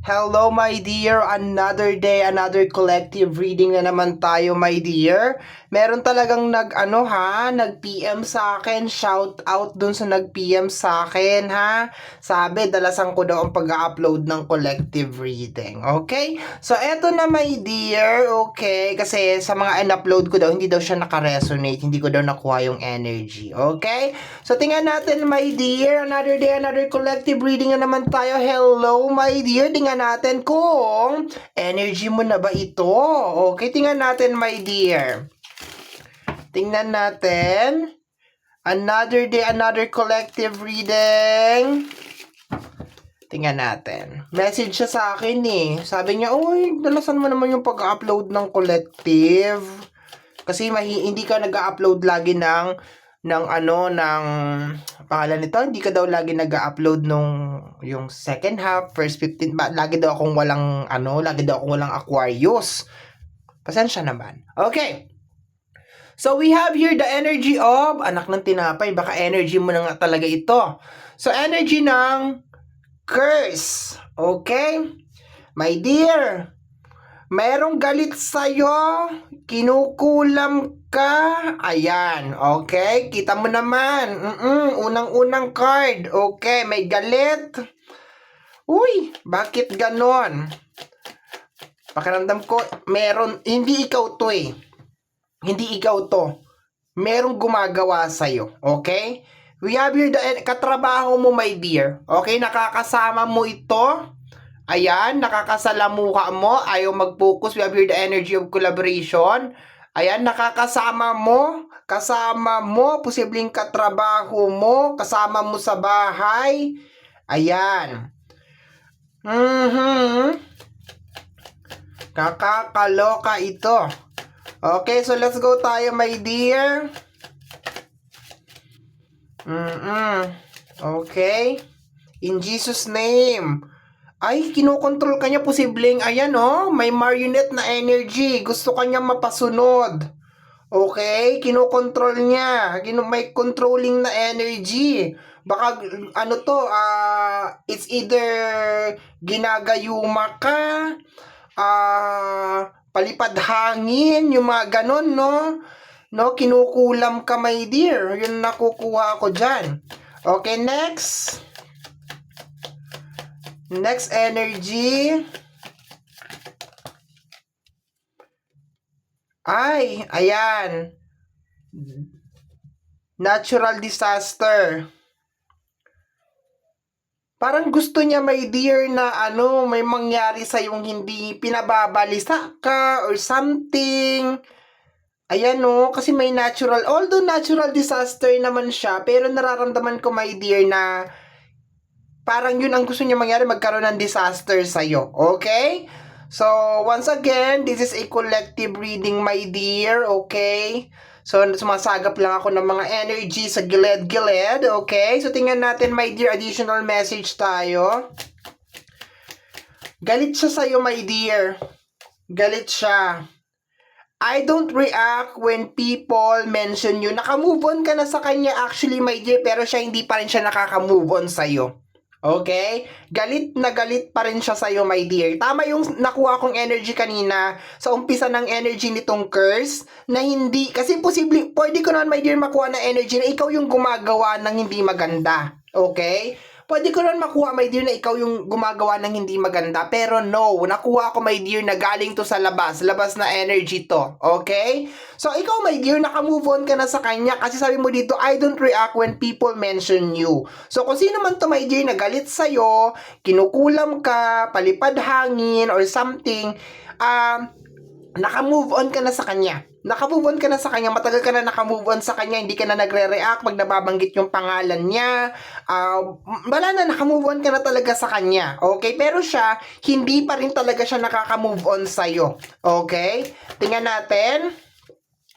Hello, my dear. Another day, another collective reading na naman tayo, my dear. Meron talagang nag-PM sa akin. Shout out dun sa nag-PM sa akin, ha? Sabi, dalasan ko daw ang pag-upload ng collective reading. Okay? So, eto na, my dear. Okay? Kasi sa mga in-upload ko daw, hindi daw siya naka-resonate. Hindi ko daw nakuha yung energy. Okay? So, tingnan natin, my dear. Another day, another collective reading na naman tayo. Hello, my dear. Tingnan natin kung energy mo na ba ito. Okay, tingnan natin, my dear. Tingnan natin. Another day, another collective reading. Tingnan natin. Message siya sa akin eh. Sabi niya, uy, dalasan mo naman yung pag-upload ng collective. Kasi hindi ka nag-upload lagi ng pangalan nito, hindi ka daw lagi nag-upload nung yung second half, first 15, lagi daw akong walang Aquarius. Pasensya naman. Okay. So we have here the energy of, anak ng tinapay, baka energy mo na nga talaga ito. So energy ng curse. Okay? My dear, mayroong galit sa'yo, kinukulam ka, ayan, okay, kita mo naman, unang-unang card, okay, may galit, uy, bakit ganon? Pakiramdam ko, hindi ikaw to hindi ikaw to, merong gumagawa sa'yo, okay, we have here katrabaho mo, my dear, okay, nakakasama mo ito. Ayan, nakakasalamuha mo, ayaw mag-focus. We have here the energy of collaboration. Ayan, nakakasama mo, posibleng katrabaho mo, kasama mo sa bahay. Ayan. Kakakaloka ito. Okay, so let's go tayo, my dear. Okay. In Jesus' name. Ay, kinokontrol ka niya, posibleng, ayan may marionette na energy, gusto kanya mapasunod. Okay, kinokontrol niya, may controlling na energy. Baka, it's either ginagayuma ka, palipad hangin, yung mga ganon, kinukulam ka, my dear. Yun nakukuha ko dyan. Okay, next. Next energy. Ay, ayan. Natural disaster. Parang gusto niya, my dear, na may mangyari sa yung hindi pinababalisa ka or something. Ayan kasi may although natural disaster naman siya, pero nararamdaman ko, my dear, na parang yun ang gusto niya mangyari, magkaroon ng disaster sa'yo. Okay? So, once again, this is a collective reading, my dear. Okay? So, sumasagap lang ako ng mga energy sa gilid-gilid. Okay? So, tingnan natin, my dear, additional message tayo. Galit siya sa'yo, my dear. Galit siya. I don't react when people mention you. Naka-move on ka na sa kanya actually, my dear, pero siya hindi pa rin siya nakaka-move on sa'yo. Okay? Galit na galit pa rin siya sa'yo, my dear. Tama yung nakuha kong energy kanina sa umpisa ng energy nitong curse na hindi, kasi posible, pwede ko naman, my dear, makuha na energy na ikaw yung gumagawa ng hindi maganda. Okay? Pwede ko naman makuha, my dear, na ikaw yung gumagawa ng hindi maganda. Pero no, nakuha ko, my dear, na galing to sa labas. Labas na energy to. Okay? So, ikaw, my dear, naka-move on ka na sa kanya. Kasi sabi mo dito, I don't react when people mention you. So, kung sino man to, my dear, na galit sa'yo, kinukulam ka, palipad hangin, or something, naka-move on ka na sa kanya. Naka-move on ka na sa kanya, matagal ka na naka-move on sa kanya, hindi ka na nagre-react pag nababanggit yung pangalan niya. Wala na, naka-move on ka na talaga sa kanya. Okay? Pero siya, hindi pa rin talaga siya nakaka-move on sa'yo. Okay? Tingnan natin.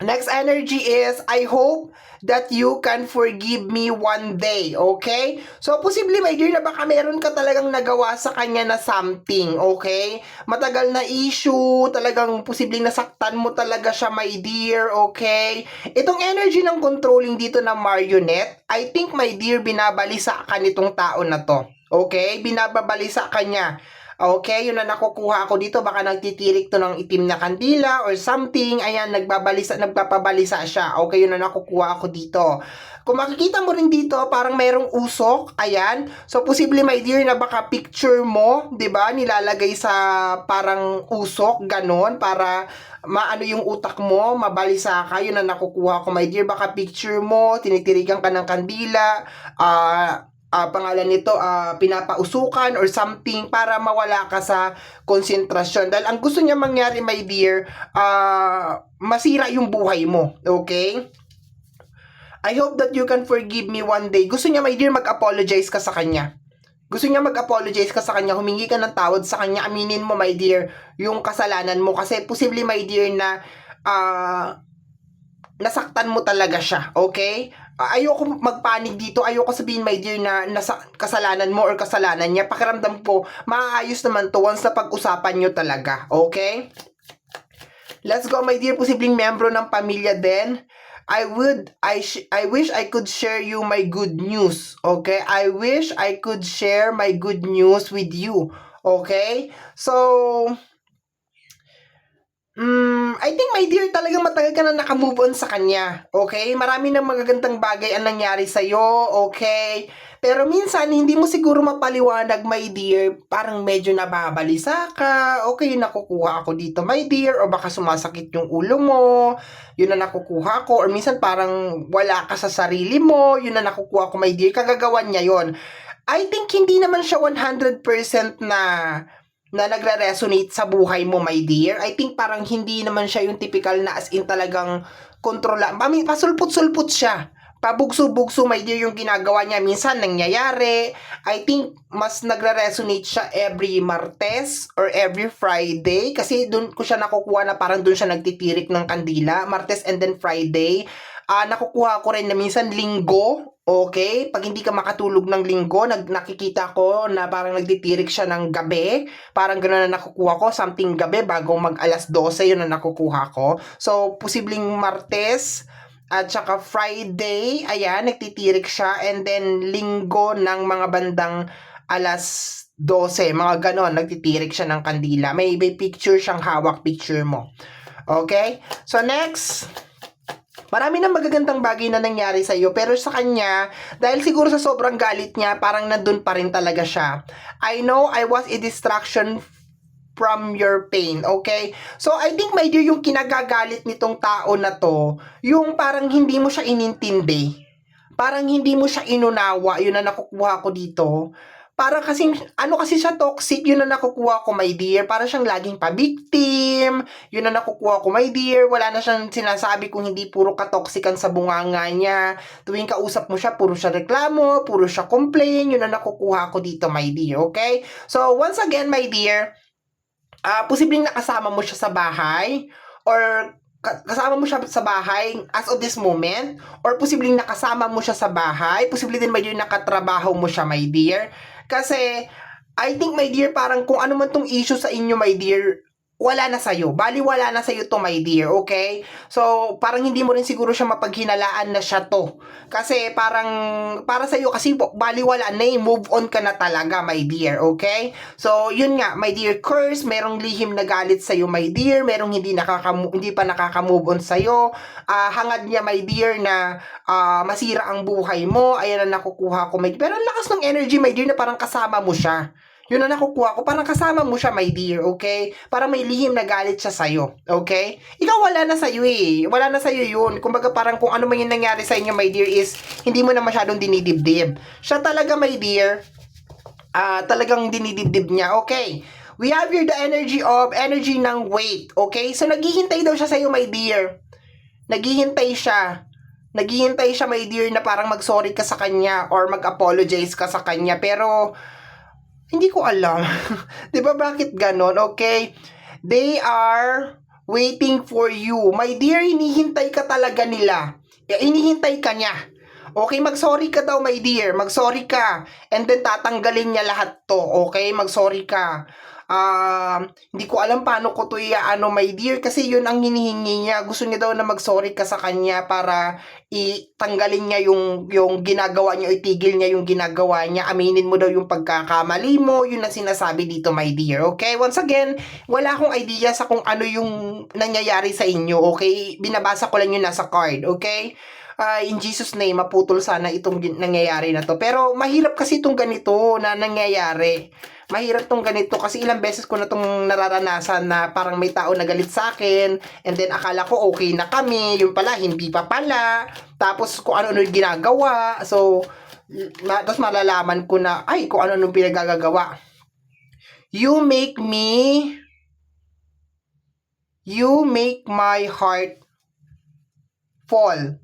Next energy is, I hope that you can forgive me one day, okay? So, posible, my dear, na baka meron ka talagang nagawa sa kanya na something, okay? Matagal na issue, talagang posibleng nasaktan mo talaga siya, my dear, okay? Itong energy ng controlling dito na marionette, I think, my dear, binabalisa ka nitong tao na to, okay? Binababalisa ka niya. Okay, yun na nakukuha ako dito. Baka nagtitirik to ng itim na kandila or something. Ayan, nagpapabalisa siya. Okay, yun na nakukuha ako dito. Kung makikita mo rin dito, parang mayroong usok. Ayan. So, posible, my dear, na baka picture mo, 'di ba? Nilalagay sa parang usok, ganon, para maano yung utak mo, mabalisa ka. Yun na nakukuha ko, my dear. Baka picture mo, tinitirikan ka ng kandila, pangalan nito, pinapausukan or something para mawala ka sa konsentrasyon. Dahil ang gusto niya mangyari, my dear, masira yung buhay mo. Okay? I hope that you can forgive me one day. Gusto niya, my dear, mag-apologize ka sa kanya. Gusto niya mag-apologize ka sa kanya, humingi ka ng tawad sa kanya, aminin mo, my dear, yung kasalanan mo. Kasi posible, my dear, na nasaktan mo talaga siya, okay? Ayoko magpanig dito, ayoko sabihin, my dear, na kasalanan mo or kasalanan niya. Pakiramdam ko, maayos naman to once na pag-usapan nyo talaga, okay? Let's go, my dear, posibleng membro ng pamilya din. I wish I could share you my good news, okay? I wish I could share my good news with you, okay? So, I think, my dear, talagang matagal ka na nakamove on sa kanya, okay? Marami ng magagandang bagay ang nangyari sa'yo, okay? Pero minsan, hindi mo siguro mapaliwanag, my dear, parang medyo nababalisa ka, okay, nakukuha ako dito, my dear, o baka sumasakit yung ulo mo, yun na nakukuha ko, or minsan parang wala ka sa sarili mo, yun na nakukuha ko, my dear, kagagawan niya yon. I think hindi naman siya 100% na nagre-resonate sa buhay mo, my dear. I think parang hindi naman siya yung typical na as in talagang kontrola. Pasulput-sulput siya. Pabugso-bugso, my dear, yung ginagawa niya. Minsan nangyayari. I think mas nagre-resonate siya every Martes or every Friday. Kasi doon ko siya nakukuha na parang doon siya nagtitirik ng kandila. Martes and then Friday. Nakukuha ko rin na minsan Linggo. Okay? Pag hindi ka makatulog ng Linggo, nakikita ko na parang nagtitirik siya ng gabi. Parang gano'n na nakukuha ko. Something gabi bago mag alas 12, yun na nakukuha ko. So, posibleng Martes at saka Friday, ayan, nagtitirik siya. And then, Linggo ng mga bandang alas 12, mga ganon, nagtitirik siya ng kandila. May picture siyang hawak, picture mo. Okay? So, next, marami ng magagandang bagay na nangyari sa iyo, pero sa kanya, dahil siguro sa sobrang galit niya, parang nandun pa rin talaga siya. I know I was a distraction from your pain, okay? So, I think, my dear, yung kinagagalit nitong tao na to, yung parang hindi mo siya inintindi. Parang hindi mo siya inunawa, yun na nakukuha ko dito. Para kasing, ano kasi siya toxic, yun na nakukuha ko, my dear. Para siyang laging pa-victim, yun na nakukuha ko, my dear. Wala na siyang sinasabi kung hindi puro ka-toxican sa bunganga niya. Tuwing kausap mo siya, puro siya reklamo, puro siya complain, yun na nakukuha ko dito, my dear, okay? So, once again, my dear, posibleng nakasama mo siya sa bahay, or kasama mo siya sa bahay as of this moment, or posibleng nakasama mo siya sa bahay, posibleng din, my dear, nakatrabaho mo siya, my dear. Kasi, I think, my dear, parang kung ano man tong issue sa inyo, my dear, wala na sa'yo. Bali, wala na sa'yo to, my dear, okay? So, parang hindi mo rin siguro siya mapaghinalaan na siya to. Kasi, parang, para sa'yo, kasi bali, wala na eh. Move on ka na talaga, my dear, okay? So, yun nga, my dear, curse, merong lihim na galit sa'yo, my dear. Merong hindi pa nakaka-move on sa'yo. Hangad niya, my dear, na masira ang buhay mo. Ayan na nakukuha ko, my dear. Pero ang lakas ng energy, my dear, na parang kasama mo siya. Yun na nakukuha ko, parang kasama mo siya, my dear, okay? Parang may lihim na galit siya sa'yo, okay? Ikaw wala na sa'yo eh. Wala na sa'yo yun. Kumbaga parang kung ano man yung nangyari sa inyo, my dear, is hindi mo na masyadong dinidibdib. Siya talaga, my dear, talagang dinidibdib niya, okay? We have here the energy ng wait, okay? So, naghihintay daw siya sa'yo, my dear. Naghihintay siya, my dear, na parang mag-sorry ka sa kanya or mag-apologize ka sa kanya. Pero, hindi ko alam. 'Di ba bakit ganon? Okay? They are waiting for you. My dear, hinihintay ka talaga nila. Hinihintay ka niya. Okay, mag-sorry ka daw, my dear. Mag-sorry ka. And then, tatanggalin niya lahat to. Okay, mag-sorry ka. Hindi ko alam paano ko to ano, my dear. Kasi yun ang hinihingi niya. Gusto niya daw na mag-sorry ka sa kanya para itanggalin niya yung ginagawa niya, itigil niya yung ginagawa niya. Aminin mo daw yung pagkakamali mo. Yun ang sinasabi dito, my dear. Okay, once again, wala akong idea sa kung ano yung nangyayari sa inyo. Okay, binabasa ko lang yun nasa card. Okay, in Jesus name, maputol sana itong nangyayari na to. Pero mahirap kasi itong ganito na nangyayari. Mahirap tong ganito kasi ilang beses ko na tong nararanasan na parang may tao na galit sa akin and then akala ko okay na kami, yung pala hindi pa pala. Tapos kung ano-ano yung ginagawa. So, tapos malalaman ko na ay kung ano-ano pinagagagawa. You make my heart fall.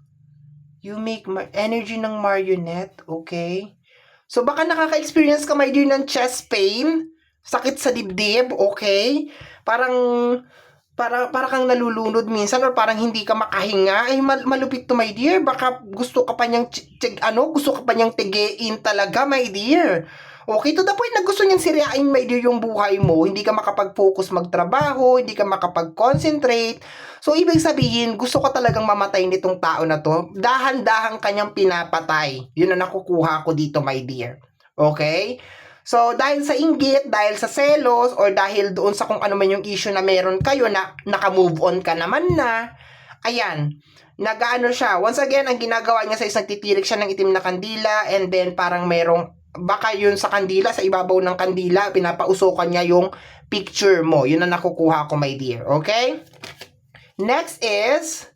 You make my energy ng marionette, okay? So, baka nakaka-experience ka, my dear, ng chest pain, sakit sa dibdib, okay? Para kang nalulunod minsan or parang hindi ka makahinga. Ay, malupit to, my dear. Baka gusto ka pa niyang, gusto ka pa niyang tigiin talaga, my dear. Okay, to the point na gusto niyang sirain, my dear, yung buhay mo. Hindi ka makapag-focus magtrabaho, hindi ka makapag-concentrate. So, ibig sabihin, gusto ko talagang mamatay nitong tao na to. Dahan-dahan kanyang pinapatay. Yun ang nakukuha ko dito, my dear. Okay? So, dahil sa inggit, dahil sa selos, or dahil doon sa kung ano man yung issue na meron kayo na naka-move on ka naman na, ayan, nag-ano siya. Once again, ang ginagawa niya sa isang titirik siya ng itim na kandila and then parang merong baka yun sa kandila, sa ibabaw ng kandila, pinapausokan niya yung picture mo. Yun ang nakukuha ko, my dear. Okay? Next is,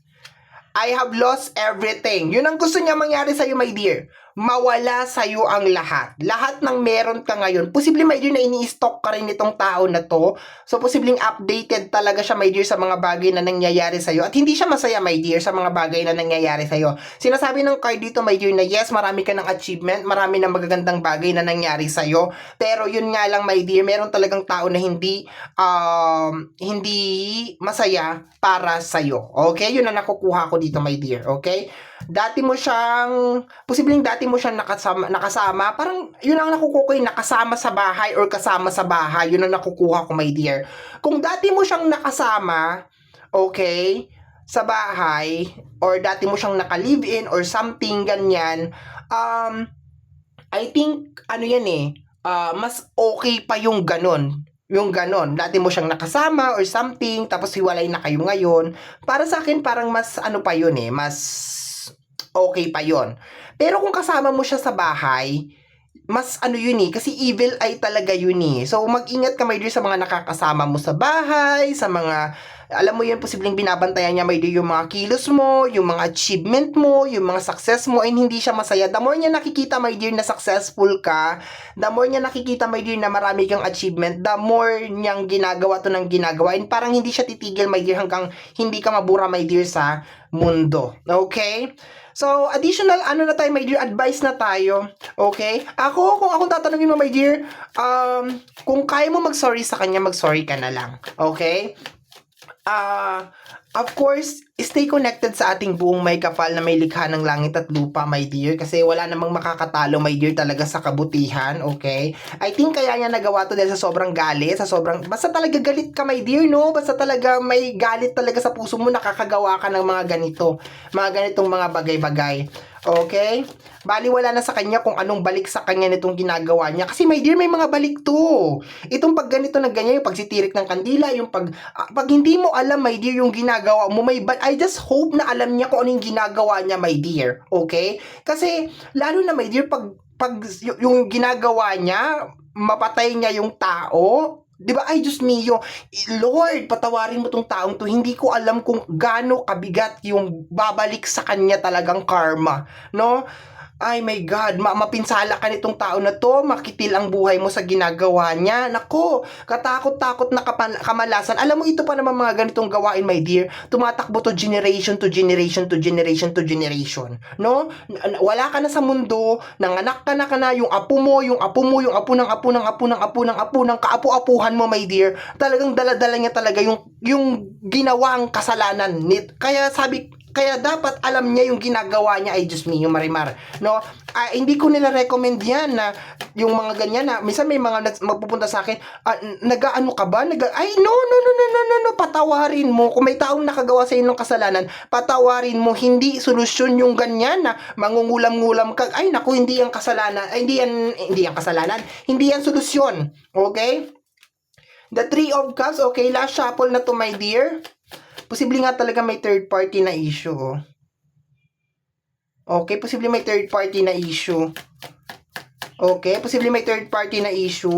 I have lost everything. Yun ang gusto niya mangyari sa'yo, my dear. Mawala sa'yo ang lahat. Lahat ng meron ka ngayon. Posible, my dear, na ini-stalk ka rin nitong tao na to. So, posibleng updated talaga siya, my dear, sa mga bagay na nangyayari sa'yo. At hindi siya masaya, my dear, sa mga bagay na nangyayari sa'yo. Sinasabi ng card dito, my dear, na yes, marami ka ng achievement, marami ng magagandang bagay na nangyari sa'yo. Pero yun nga lang, my dear, meron talagang tao na hindi masaya para sa'yo. Okay? Yun ang nakukuha ko dito, my dear. Okay? Posibleng dati mo siyang nakasama, parang yun ang nakukuha ko, nakasama sa bahay or kasama sa bahay, yun ang nakukuha ko, my dear. Kung dati mo siyang nakasama, okay, sa bahay, or dati mo siyang naka-live-in or something, ganyan, I think, mas okay pa yung ganon. Yung ganon, dati mo siyang nakasama or something, tapos hiwalay na kayo ngayon. Para sa akin, parang mas pa yun mas okay pa yon. Pero kung kasama mo siya sa bahay, mas kasi evil eye talaga yun So, mag-ingat ka, my dear, sa mga nakakasama mo sa bahay, sa mga, alam mo yun, posibleng binabantayan niya, my dear, yung mga kilos mo, yung mga achievement mo, yung mga success mo, and hindi siya masaya. The more niya nakikita, my dear, na successful ka, the more niya nakikita, my dear, na marami kang achievement, the more niyang ginagawa to ng ginagawa, and parang hindi siya titigil, my dear, hanggang hindi ka mabura, my dear, sa mundo. Okay? So, additional, na tayo, my dear, advice na tayo. Okay? Kung akong tatanungin mo, my dear, kung kaya mo mag-sorry sa kanya, mag-sorry ka na lang. Okay? Of course, stay connected sa ating buong may kapal na may likha ng langit at lupa, my dear. Kasi wala namang makakatalo, my dear, talaga sa kabutihan, okay? I think kaya niya nagawa to dahil sa sobrang galit, basta talaga galit ka, my dear, no? Basta talaga may galit talaga sa puso mo, nakakagawa ka ng mga ganitong mga bagay-bagay. Okay? Bali, wala na sa kanya kung anong balik sa kanya nitong ginagawa niya. Kasi, my dear, may mga balik to. Itong pag ganito na ganyan, yung pagsitirik ng kandila, yung pag hindi mo alam, my dear, yung ginagawa mo, I just hope na alam niya kung ano yung ginagawa niya, my dear. Okay? Kasi, lalo na, my dear, pag yung ginagawa niya, mapatay niya yung tao, diba? Ay, Diyos mio, Lord, patawarin mo tong taong to. Hindi ko alam kung gaano kabigat yung babalik sa kanya talagang karma, no? Ay, my God, mapinsala ka nitong tao na to, makitil ang buhay mo sa ginagawa niya. Nako, katakot-takot na kamalasan. Alam mo, ito pa naman mga ganitong gawain, my dear. Tumatakbo to generation to generation to generation to generation. No? Wala ka na sa mundo, nanganak ka na, yung apo mo, yung apo mo, yung apo ng apo ng apo ng apo ng apo ng kaapu-apuhan mo, my dear. Talagang daladala niya talaga yung ginawang kasalanan. Kaya sabi, Kaya dapat alam niya yung ginagawa niya. Ay, Diyos mio, Marimar. No? Hindi ko nila recommend yan na yung mga ganyan na minsan may mga magpupunta sa akin, nag-ano ka ba? Ay, no, no, no, no, no, no, no, patawarin mo. Kung may taong nakagawa sa inyo ng kasalanan, patawarin mo. Hindi solusyon yung ganyan na mangungulam-ngulam ka. Ay, naku, hindi yan kasalanan. Ay, hindi yan kasalanan. Hindi yan solusyon. Okay? The Three of Cups, okay, last shuffle na to, my dear. Posible nga talaga may third party na issue. Okay, posible may third party na issue. Okay, posible may third party na issue.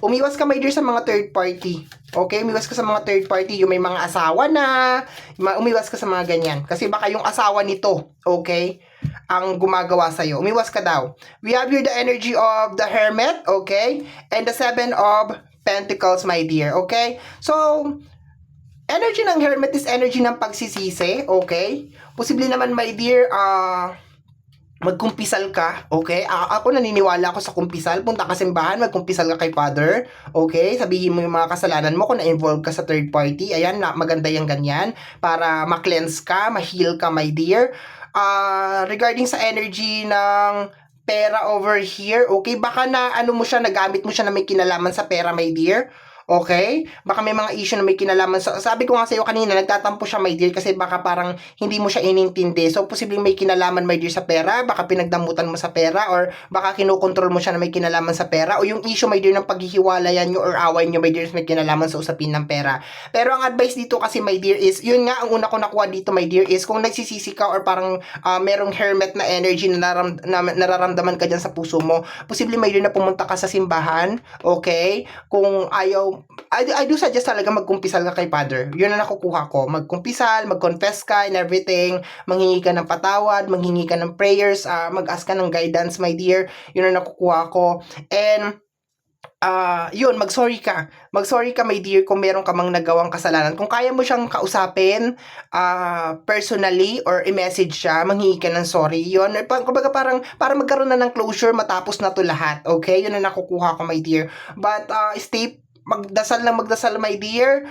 Umiwas ka, my dear, sa mga third party. Okay, umiwas ka sa mga third party. Yung may mga asawa na. Umiwas ka sa mga ganyan. Kasi baka yung asawa nito, okay, ang gumagawa sa'yo. Umiwas ka daw. We have here the energy of the Hermit, okay, and the Seven of Pentacles, my dear. Okay, so energy ng Hermit is energy ng pagsisisi, okay? Posible naman, my dear, magkumpisal ka, okay? Ako naniniwala ako sa kumpisal. Punta ka simbahan, magkumpisal ka kay Father, okay? Sabihin mo yung mga kasalanan mo kung na-involve ka sa third party. Ayan, maganda yung ganyan para ma-cleanse ka, ma-heal ka, my dear. Regarding sa energy ng pera over here, okay? Baka na ano mo siya, nagamit mo siya na may kinalaman sa pera, my dear. Okay? Baka may mga issue na may kinalaman sabi ko nga sa iyo kanina, nagtatampo siya, my dear, kasi baka parang hindi mo siya inintindi. So, posibleng may kinalaman, my dear, sa pera. Baka pinagdamutan mo sa pera or baka kinukontrol mo siya na may kinalaman sa pera o yung issue, my dear, ng paghihiwalayan nyo or away nyo, my dear, may kinalaman sa usapin ng pera. Pero ang advice dito kasi, my dear, is, yun nga, ang una ko nakuha dito, my dear, is kung nagsisisi ka or parang merong Hermit na energy na nararamdaman ka dyan sa puso mo, posibleng, my dear, na pumunta ka sa simbahan, okay? Kung ayaw, I do suggest talaga magkumpisal ka kay Father. Yun ang nakukuha ko. Magkumpisal, mag-confess ka and everything. Manghingi ka ng patawad, manghingi ka ng prayers, mag-ask ka ng guidance, my dear. Yun ang nakukuha ko. And yun, mag-sorry ka. Mag-sorry ka, my dear, kung meron ka mang nagawang kasalanan. Kung kaya mo siyang kausapin, personally, or i-message siya, manghingi ka ng sorry. Yun, kumbaga parang, para magkaroon na ng closure, matapos na to lahat. Okay? Yun ang nakukuha ko, my dear. But, magdasal, my dear.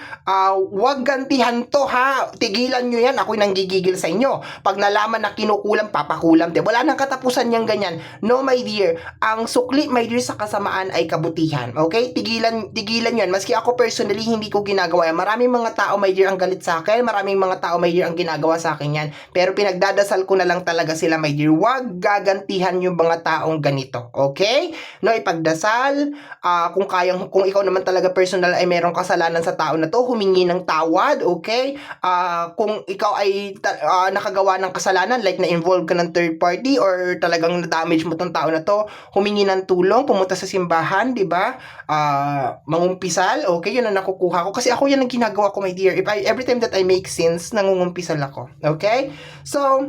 Wag gantihan to, ha. Tigilan nyo yan. Ako'y nanggigigil sa inyo. Pag nalaman na kinukulam, papakulam. Wala nang katapusan niyang ganyan. No, my dear. Ang sukli, my dear, sa kasamaan ay kabutihan. Okay? Tigilan yan. Maski ako personally, hindi ko ginagawa yan. Maraming mga tao, my dear, ang galit sa akin. Maraming mga tao, my dear, ang ginagawa sa akin yan. Pero pinagdadasal ko na lang talaga sila, my dear. Wag gagantihan yung mga taong ganito. Okay? No, ipagdasal. Kung ikaw naman talaga personal ay merong kasalanan sa tao na to, humingi ng tawad, okay? Kung ikaw ay nakagawa ng kasalanan, like na-involve ka ng third party or talagang na-damage mo tong tao na to, humingi ng tulong, pumunta sa simbahan, di ba? Mangumpisal, okay? Yun ang nakukuha ko. Kasi ako yan ang ginagawa ko, my dear. Every time that I make sins, nangungumpisal ako. Okay? So,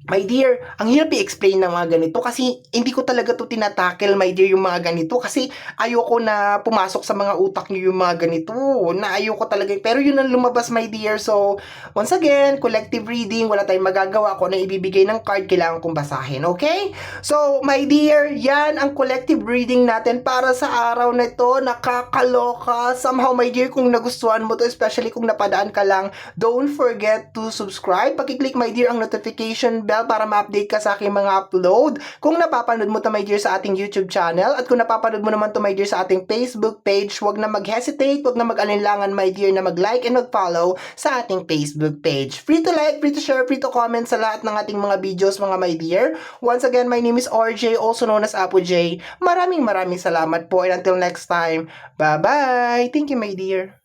my dear, ang hirap i-explain ng mga ganito kasi hindi ko talaga to tinatackle, my dear, yung mga ganito kasi ayoko na pumasok sa mga utak nyo yung mga ganito, na ayoko talaga, pero yun ang lumabas, my dear. So, once again, collective reading, wala tayong magagawa. Kung na ibibigay ng card, kailangan kong basahin, okay? So, my dear, yan ang collective reading natin para sa araw na ito. Nakakaloka. Somehow, my dear, kung nagustuhan mo to, especially kung napadaan ka lang, don't forget to subscribe. Paki-click, my dear, ang notification bell para ma-update ka sa aking mga upload. Kung napapanood mo to, my dear, sa ating YouTube channel, at kung napapanood mo naman to, my dear, sa ating Facebook page, wag na mag-hesitate, wag na mag-alinlangan, my dear, na mag-like and mag-follow sa ating Facebook page. Free to like, free to share, free to comment sa lahat ng ating mga videos, mga my dear. Once again, my name is RJ, also known as Apo J. Maraming salamat po, and until next time, bye-bye! Thank you, my dear.